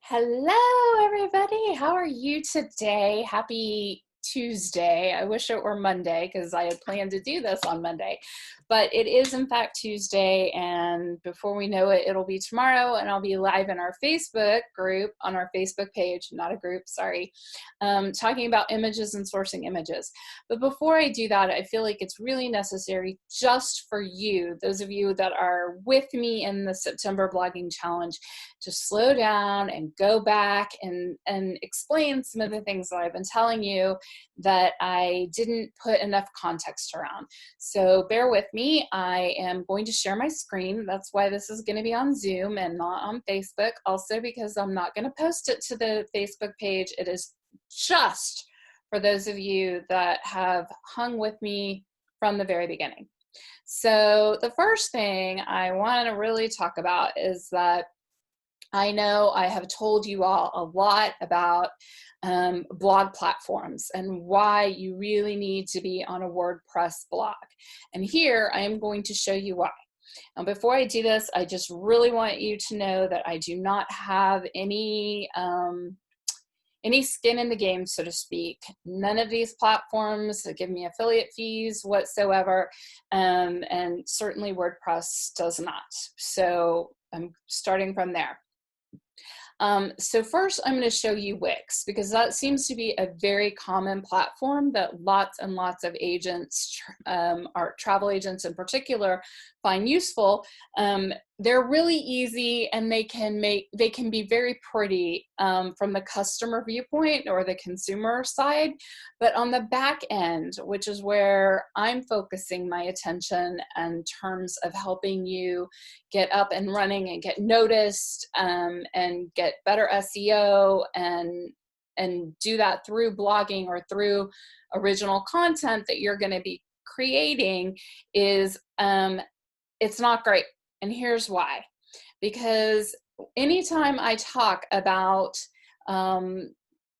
Hello, everybody. How are you today? Happy Tuesday. I wish it were Monday because I had planned to do this on Monday, but it is in fact Tuesday, and before we know it, it'll be tomorrow, and I'll be live in our Facebook group, on our Facebook page, not a group, sorry, talking about images and sourcing images. But before I do that, I feel like it's really necessary just for you, those of you that are with me in the September blogging challenge, to slow down and go back and explain some of the things that I've been telling you that I didn't put enough context around. So bear with me. I am going to share my screen. That's why this is going to be on Zoom and not on Facebook. Also, because I'm not going to post it to the Facebook page. It is just for those of you that have hung with me from the very beginning. So the first thing I want to really talk about is that I know I have told you all a lot about blog platforms and why you really need to be on a WordPress blog. And here I am going to show you why. Now, before I do this, I just really want you to know that I do not have any skin in the game, so to speak. None of these platforms give me affiliate fees whatsoever, and certainly WordPress does not. So I'm starting from there. So first I'm going to show you Wix, because that seems to be a very common platform that lots and lots of agents, our travel agents in particular, find useful. They're really easy, and they can be very pretty from the customer viewpoint or the consumer side, but on the back end, which is where I'm focusing my attention in terms of helping you get up and running and get noticed, and get better SEO and do that through blogging or through original content that you're going to be creating, is it's not great. And here's why. Because anytime I talk about an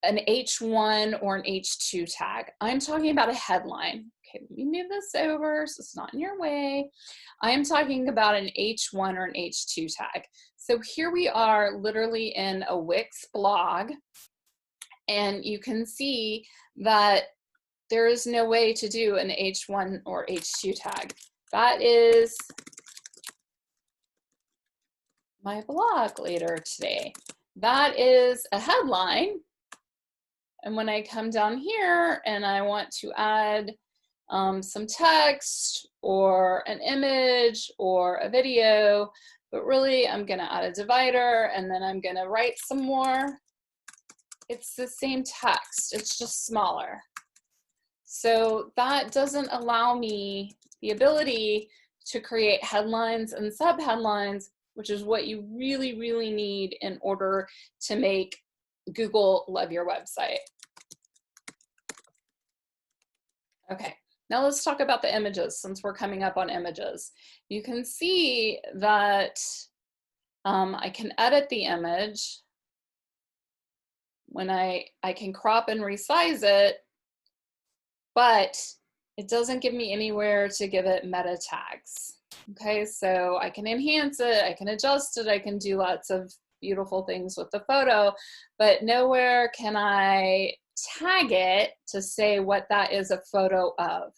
H1 or an H2 tag, I'm talking about a headline. Okay, let me move this over so it's not in your way. I am talking about an H1 or an H2 tag. So here we are literally in a Wix blog, and you can see that there is no way to do an H1 or H2 tag. That is my blog later today. That is a headline. And when I come down here and I want to add some text or an image or a video, but really I'm going to add a divider, and then I'm going to write some more. It's the same text, it's just smaller. So that doesn't allow me the ability to create headlines and subheadlines, which is what you really, really need in order to make Google love your website. Okay, now let's talk about the images, since we're coming up on images. You can see that I can edit the image when I can crop and resize it, but it doesn't give me anywhere to give it meta tags. Okay, so I can enhance it, I can adjust it, I can do lots of beautiful things with the photo, but nowhere can I tag it to say what that is a photo of.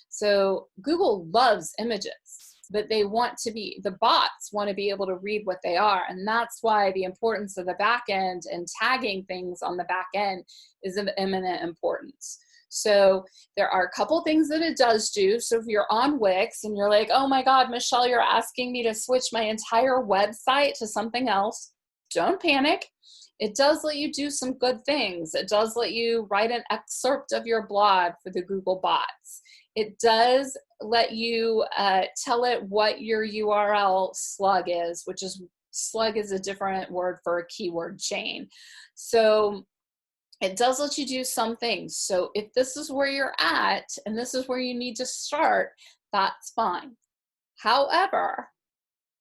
So Google loves images, but they want to be, the bots want to be able to read what they are. And that's why the importance of the back end and tagging things on the back end is of eminent importance. So there are a couple things that it does do. So if you're on Wix and you're like, oh my God, Michelle, you're asking me to switch my entire website to something else, don't panic. It does let you do some good things. It does let you write an excerpt of your blog for the Google bots. It does let you tell it what your URL slug is, which is, slug is a different word for a keyword chain. So it does let you do some things. So if this is where you're at and this is where you need to start, that's fine. However,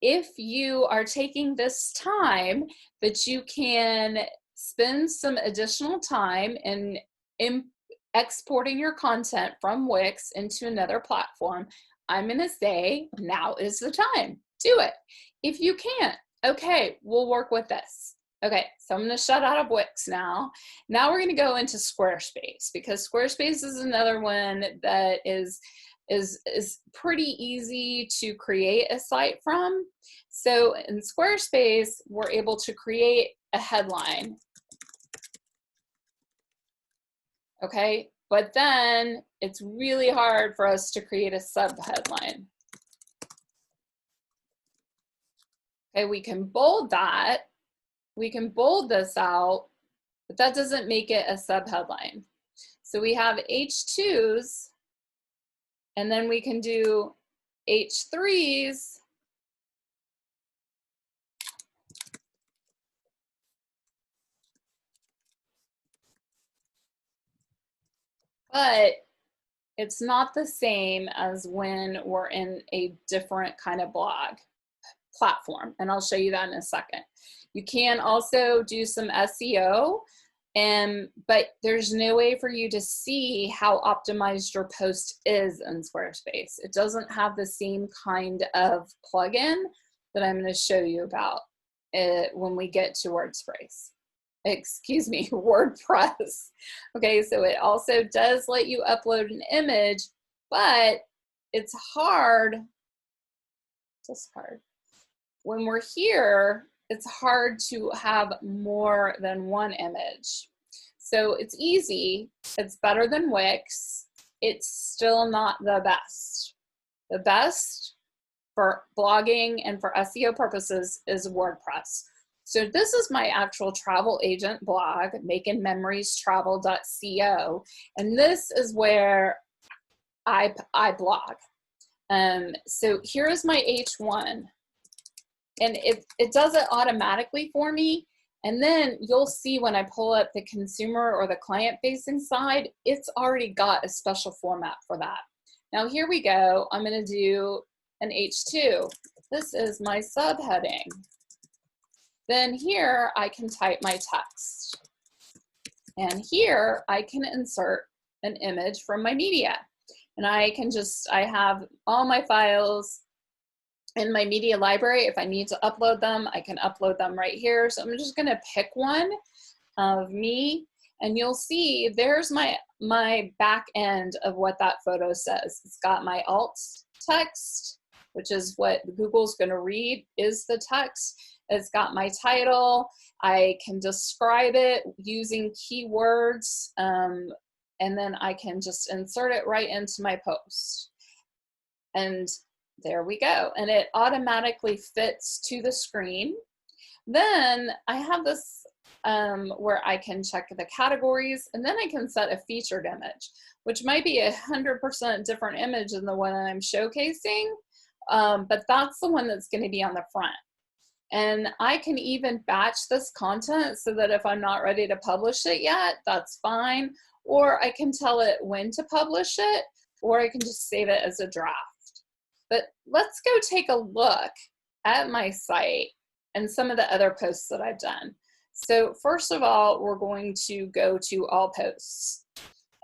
if you are taking this time that you can spend some additional time in exporting your content from Wix into another platform, I'm going to say now is the time. Do it. If you can't, okay, we'll work with this. Okay, so I'm going to shut out of Wix now. Now we're going to go into Squarespace, because Squarespace is another one that is pretty easy to create a site from. So in Squarespace, we're able to create a headline. Okay, but then it's really hard for us to create a subheadline. Okay, we can bold that. We can bold this out, but that doesn't make it a subheadline. So we have H2s, and then we can do H3s, but it's not the same as when we're in a different kind of blog platform, and I'll show you that in a second. You can also do some SEO, but there's no way for you to see how optimized your post is in Squarespace. It doesn't have the same kind of plugin that I'm going to show you about when we get to WordPress. Excuse me, WordPress. Okay, so it also does let you upload an image, but it's hard. Just hard. When we're here, it's hard to have more than one image. So it's easy, it's better than Wix, it's still not the best. The best for blogging and for SEO purposes is WordPress. So this is my actual travel agent blog, makingmemoriestravel.co, and this is where I blog. So here is my H1. And it does it automatically for me. And then you'll see when I pull up the consumer or the client facing side, it's already got a special format for that. Now here we go. I'm going to do an H2. This is my subheading. Then here I can type my text. And here I can insert an image from my media. And I have all my files in my media library. If I need to upload them, I can upload them right here. So I'm just gonna pick one of me, and you'll see there's my back end of what that photo says. It's got my alt text, which is what Google's gonna read is the text. It's got my title. I can describe it using keywords, and then I can just insert it right into my post. And there we go. And it automatically fits to the screen. Then I have this where I can check the categories, and then I can set a featured image, which might be 100% different image than the one I'm showcasing, but that's the one that's going to be on the front. And I can even batch this content so that if I'm not ready to publish it yet, that's fine. Or I can tell it when to publish it, or I can just save it as a draft. But let's go take a look at my site and some of the other posts that I've done. So first of all, we're going to go to all posts.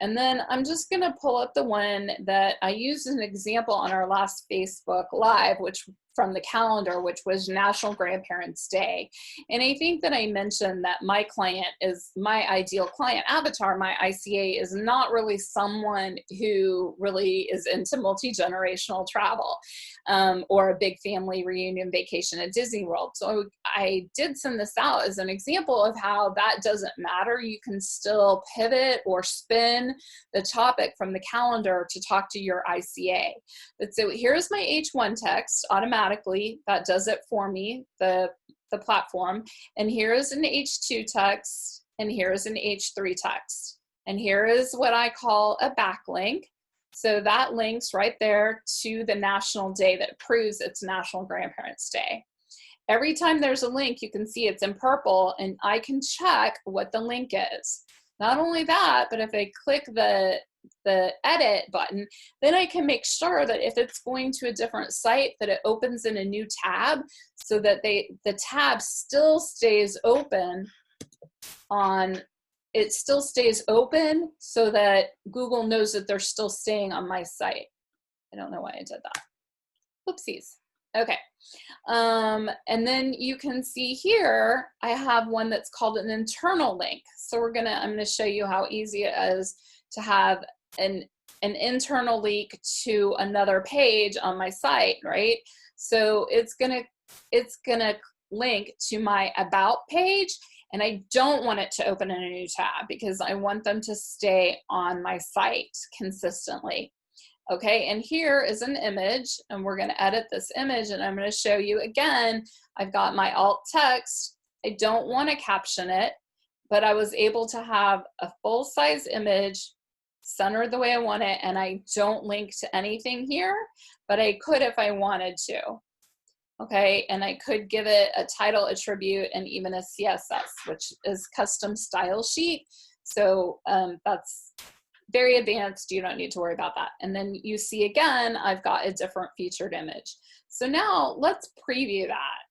And then I'm just going to pull up the one that I used as an example on our last Facebook Live, which from the calendar, which was National Grandparents Day. And I think that I mentioned that my client is my ideal client avatar. My ICA is not really someone who really is into multi-generational travel or a big family reunion vacation at Disney World. So I did send this out as an example of how that doesn't matter. You can still pivot or spin the topic from the calendar to talk to your ICA. But so here's my H1 text automatically. That does it for me, the platform. And here is an H2 text, and here is an H3 text. And here is what I call a backlink. So that links right there to the national day that proves it's National Grandparents Day. Every time there's a link, you can see it's in purple, and I can check what the link is. Not only that, but if I click the edit button, then I can make sure that if it's going to a different site, that it opens in a new tab so that the tab still stays open so that Google knows that they're still staying on my site. I don't know why I did that. Oopsies. Okay. And then you can see here, I have one that's called an internal link. So I'm gonna show you how easy it is to have an internal link to another page on my site, right? So it's gonna link to my about page, and I don't want it to open in a new tab because I want them to stay on my site consistently. Okay, and here is an image, and we're going to edit this image, and I'm going to show you again. I've got my alt text. I don't want to caption it, but I was able to have a full-size image centered the way I want it, and I don't link to anything here, but I could if I wanted to. Okay, and I could give it a title attribute and even a CSS, which is custom style sheet. So that's very advanced. You don't need to worry about that. And then you see again, I've got a different featured image. So now let's preview that.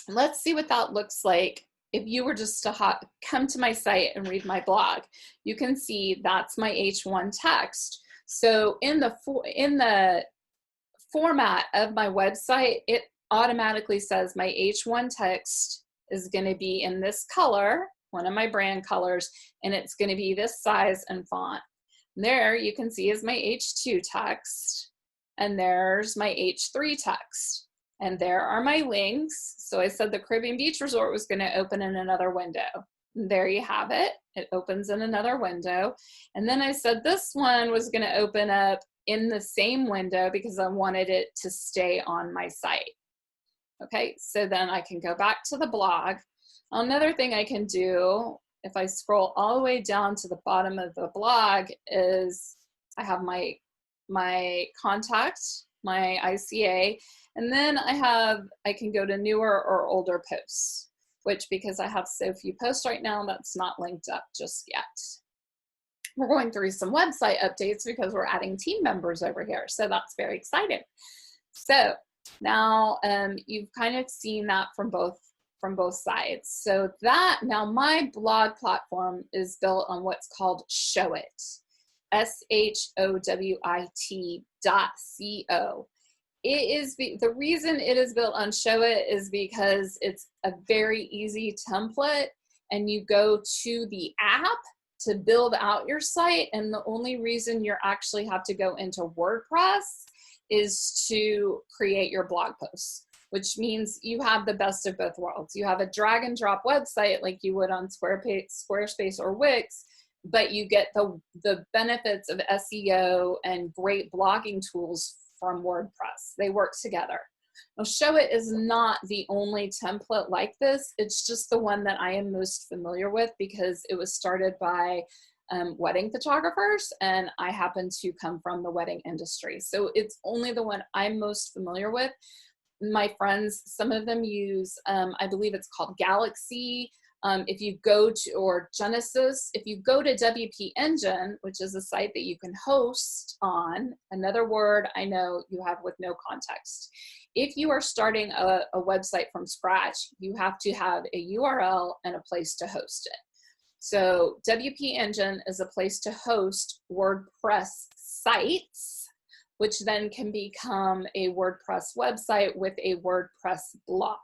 Let's see what that looks like. If you were just to come to my site and read my blog, you can see that's my H1 text. So in the format of my website, it automatically says my H1 text is going to be in this color, one of my brand colors, and it's going to be this size and font. There you can see is my H2 text, and there's my H3 text, and there are my links. So I said the Caribbean Beach Resort was going to open in another window. And there you have it. It opens in another window. And then I said this one was going to open up in the same window because I wanted it to stay on my site. Okay, so then I can go back to the blog. Another thing I can do, if I scroll all the way down to the bottom of the blog, is I have my contact, my ICA, and then I can go to newer or older posts, which because I have so few posts right now, that's not linked up just yet. We're going through some website updates because we're adding team members over here, so that's very exciting. So now you've kind of seen that from both sides. So now my blog platform is built on what's called Showit, SHOWIT.co. The reason it is built on Showit is because it's a very easy template, and you go to the app to build out your site, and the only reason you actually have to go into WordPress is to create your blog posts, which means you have the best of both worlds. You have a drag and drop website like you would on Squarespace or Wix, but you get the benefits of SEO and great blogging tools from WordPress. They work together. Now, Showit is not the only template like this. It's just the one that I am most familiar with because it was started by wedding photographers, and I happen to come from the wedding industry. So it's only the one I'm most familiar with. My friends, some of them use, I believe it's called Galaxy. If you go to, or Genesis, if you go to WP Engine, which is a site that you can host on, another word I know you have with no context. If you are starting a website from scratch, you have to have a URL and a place to host it. So WP Engine is a place to host WordPress sites, which then can become a WordPress website with a WordPress blog.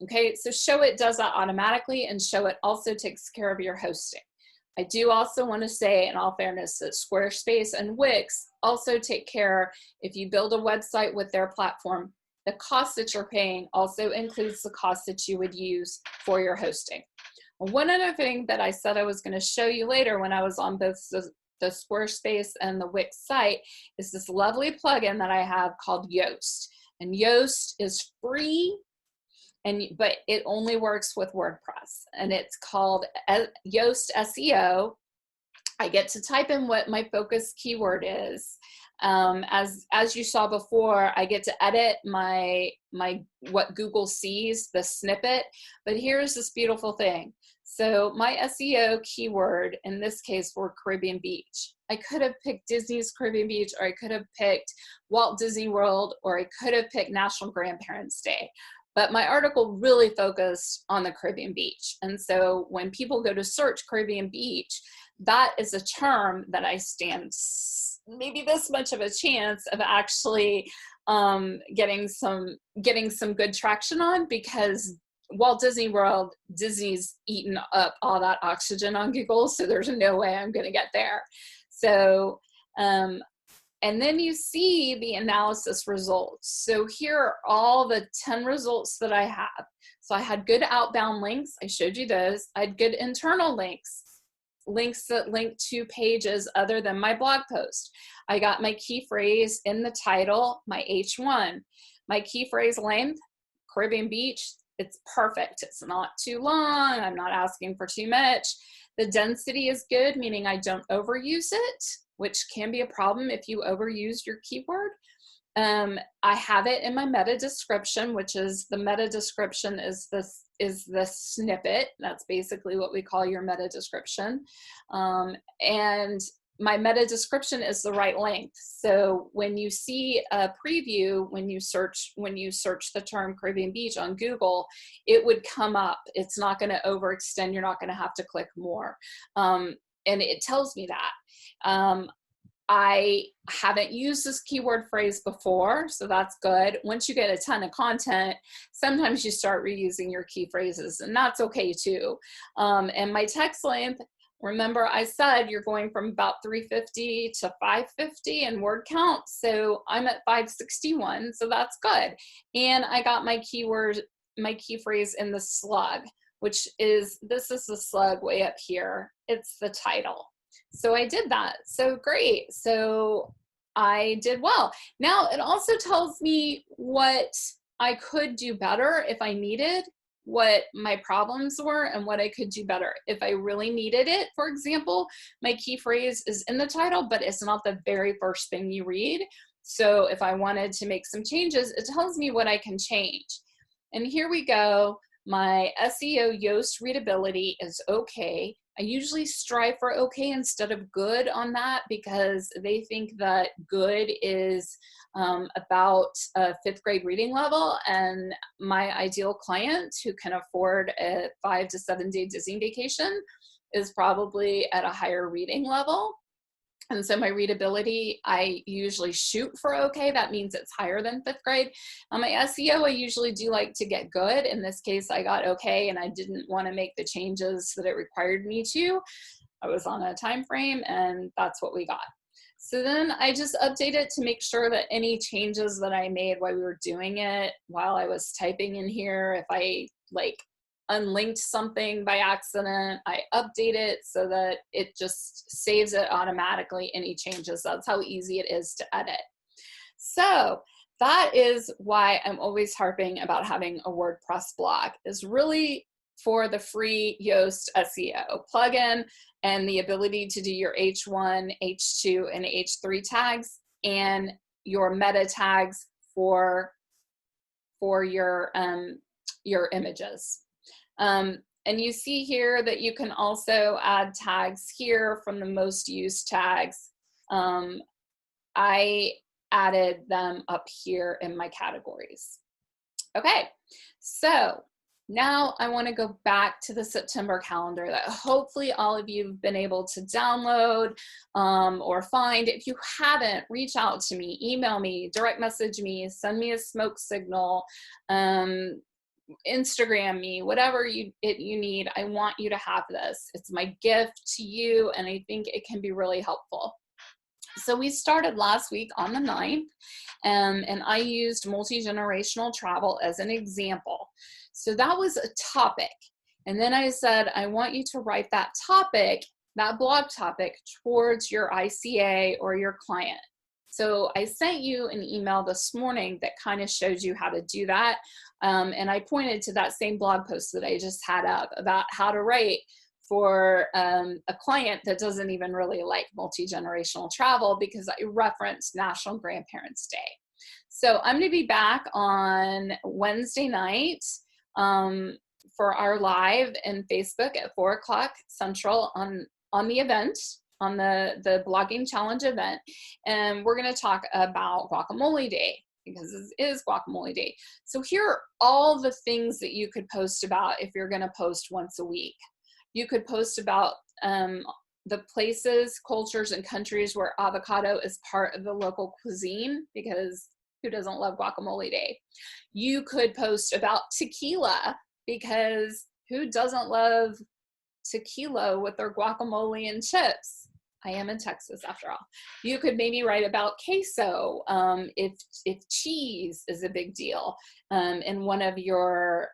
Okay, so Showit does that automatically, and Showit also takes care of your hosting. I do also want to say, in all fairness, that Squarespace and Wix also take care, if you build a website with their platform, the cost that you're paying also includes the cost that you would use for your hosting. One other thing that I said I was going to show you later when I was on both the Squarespace and the Wix site is this lovely plugin that I have called Yoast. And Yoast is free, but it only works with WordPress. And it's called Yoast SEO. I get to type in what my focus keyword is. As you saw before, I get to edit my what Google sees, the snippet. But here's this beautiful thing. So my SEO keyword in this case were Caribbean Beach. I could have picked Disney's Caribbean Beach, or I could have picked Walt Disney World, or I could have picked National Grandparents' Day. But my article really focused on the Caribbean Beach. And so when people go to search Caribbean Beach, that is a term that I stand maybe this much of a chance of actually getting some good traction on, because Walt Disney World, Disney's eaten up all that oxygen on Google, so there's no way I'm going to get there. So, and then you see the analysis results. So here are all the 10 results that I have. So I had good outbound links. I showed you those. I had good internal links that link to pages other than my blog post. I got my key phrase in the title, my H1. My key phrase length, Caribbean Beach, it's perfect. It's not too long. I'm not asking for too much. The density is good, meaning I don't overuse it, which can be a problem if you overuse your keyword. I have it in my meta description, which is the meta description is the snippet. That's basically what we call your meta description. And my meta description is the right length. So when you see a preview, when you search the term Caribbean Beach on Google, it would come up. It's not going to overextend. You're not going to have to click more. And it tells me that. I haven't used this keyword phrase before, so that's good. Once you get a ton of content, sometimes you start reusing your key phrases, and that's okay too. And my text length, remember I said you're going from about 350 to 550 in word count, so I'm at 561, so that's good. And I got my key phrase in the slug, which is, this is the slug way up here. It's the title. So I did that. So great. So I did well. Now it also tells me what I could do better if I needed, what my problems were and what I could do better. If I really needed it, for example, my key phrase is in the title, but it's not the very first thing you read. So if I wanted to make some changes, it tells me what I can change. And here we go. My SEO Yoast readability is okay. I usually strive for okay instead of good on that, because they think that good is about a 5th grade reading level, and my ideal client who can afford a 5 to 7 day Disney vacation is probably at a higher reading level. And so my readability, I usually shoot for okay. That means it's higher than 5th grade. On my SEO, I usually do like to get good. In this case, I got okay, and I didn't want to make the changes that it required me to. I was on a time frame, and that's what we got. So then I just update it to make sure that any changes that I made while we were doing it, while I was typing in here, if I like unlinked something by accident, I update it so that it just saves it automatically, any changes. That's how easy it is to edit. So that is why I'm always harping about having a WordPress blog, is really for the free Yoast SEO plugin and the ability to do your H1, H2, and H3 tags and your meta tags for your images. And you see here that you can also add tags here from the most used tags. I added them up here in my categories. Okay, so now I want to go back to the September calendar that hopefully all of you have been able to download or find. If you haven't, reach out to me, email me, direct message me, send me a smoke signal, Instagram me, whatever you need. I want you to have this. It's my gift to you, and I think it can be really helpful. So we started last week on the 9th, and I used multi-generational travel as an example. So that was a topic. And then I said, I want you to write that topic, that blog topic, towards your ICA or your client. So I sent you an email this morning that kind of shows you how to do that. And I pointed to that same blog post that I just had up about how to write for a client that doesn't even really like multi-generational travel, because I referenced National Grandparents' Day. So I'm going to be back on Wednesday night for our live in Facebook at 4 o'clock Central on the event, on the blogging challenge event. And we're going to talk about Guacamole Day, because it is Guacamole Day. So here are all the things that you could post about if you're going to post once a week. You could post about the places, cultures, and countries where avocado is part of the local cuisine, because who doesn't love guacamole day? You could post about tequila, because who doesn't love tequila with their guacamole and chips? I am in Texas after all. You could maybe write about queso, if cheese is a big deal in one of your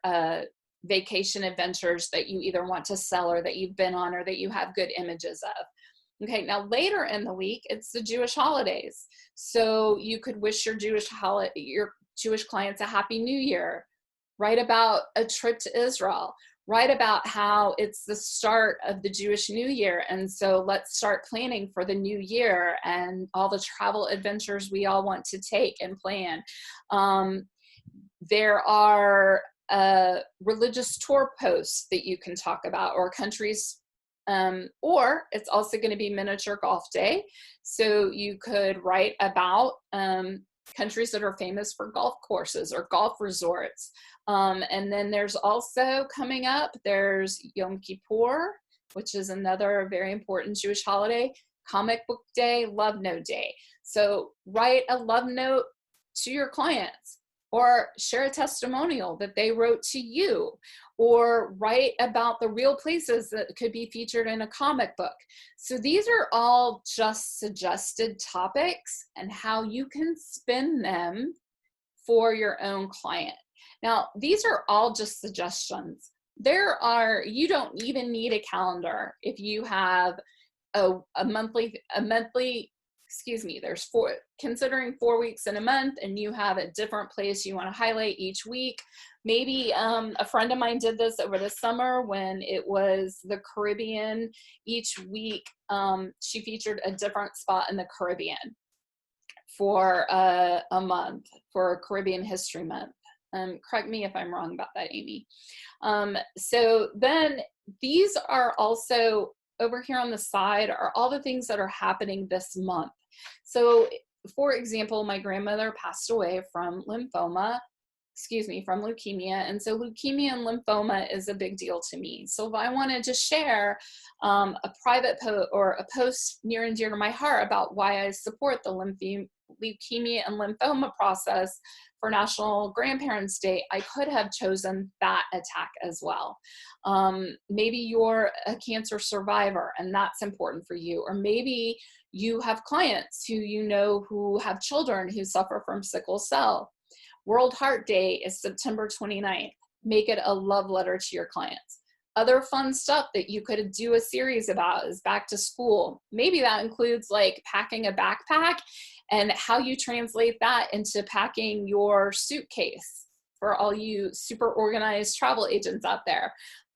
vacation adventures that you either want to sell or that you've been on or that you have good images of. Okay, now later in the week, it's the Jewish holidays. So you could wish your Jewish clients a Happy New Year. Write about a trip to Israel. Write about how it's the start of the Jewish New Year. And so let's start planning for the new year and all the travel adventures we all want to take and plan. There are religious tour posts that you can talk about, or countries, or it's also going to be miniature golf day. So you could write about countries that are famous for golf courses or golf resorts. And then there's also coming up, there's Yom Kippur, which is another very important Jewish holiday, Comic Book Day, Love Note Day. So write a love note to your clients, or share a testimonial that they wrote to you, or write about the real places that could be featured in a comic book. So these are all just suggested topics and how you can spin them for your own client. Now, these are all just suggestions. You don't even need a calendar if you have considering 4 weeks in a month, and you have a different place you want to highlight each week. Maybe a friend of mine did this over the summer when it was the Caribbean. Each week, she featured a different spot in the Caribbean for a month, for Caribbean History Month. Correct me if I'm wrong about that, Amy. So then these are also, over here on the side, are all the things that are happening this month. So, for example, my grandmother passed away from leukemia. And so leukemia and lymphoma is a big deal to me. So if I wanted to share a private post or a post near and dear to my heart about why I support the leukemia and lymphoma process for National Grandparents Day, I could have chosen that attack as well. Maybe you're a cancer survivor and that's important for you. Or maybe you have clients who have children who suffer from sickle cell. World Heart Day is September 29th. Make it a love letter to your clients. Other fun stuff that you could do a series about is back to school. Maybe that includes like packing a backpack and how you translate that into packing your suitcase for all you super organized travel agents out there.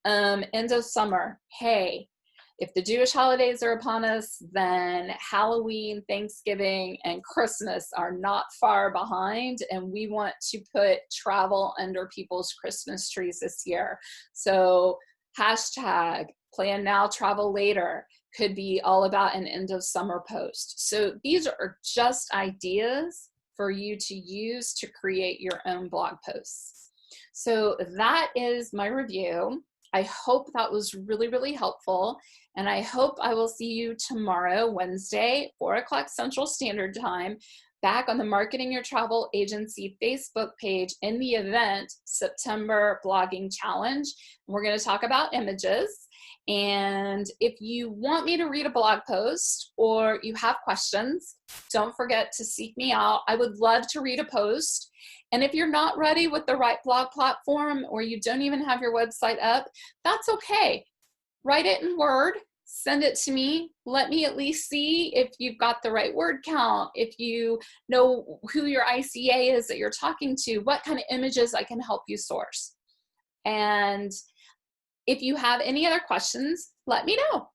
End of summer. Hey, if the Jewish holidays are upon us, then Halloween, Thanksgiving, and Christmas are not far behind, and we want to put travel under people's Christmas trees this year. So hashtag plan now, travel later could be all about an end of summer post. So these are just ideas for you to use to create your own blog posts. So that is my review. I hope that was really, really helpful. And I hope I will see you tomorrow, Wednesday, 4 o'clock Central Standard Time, back on the Marketing Your Travel Agency Facebook page in the event September Blogging Challenge. We're going to talk about images. And if you want me to read a blog post or you have questions, don't forget to seek me out. I would love to read a post. And if you're not ready with the right blog platform or you don't even have your website up, that's okay. Write it in Word, send it to me. Let me at least see if you've got the right word count, if you know who your ICA is that you're talking to, what kind of images I can help you source. And if you have any other questions, let me know.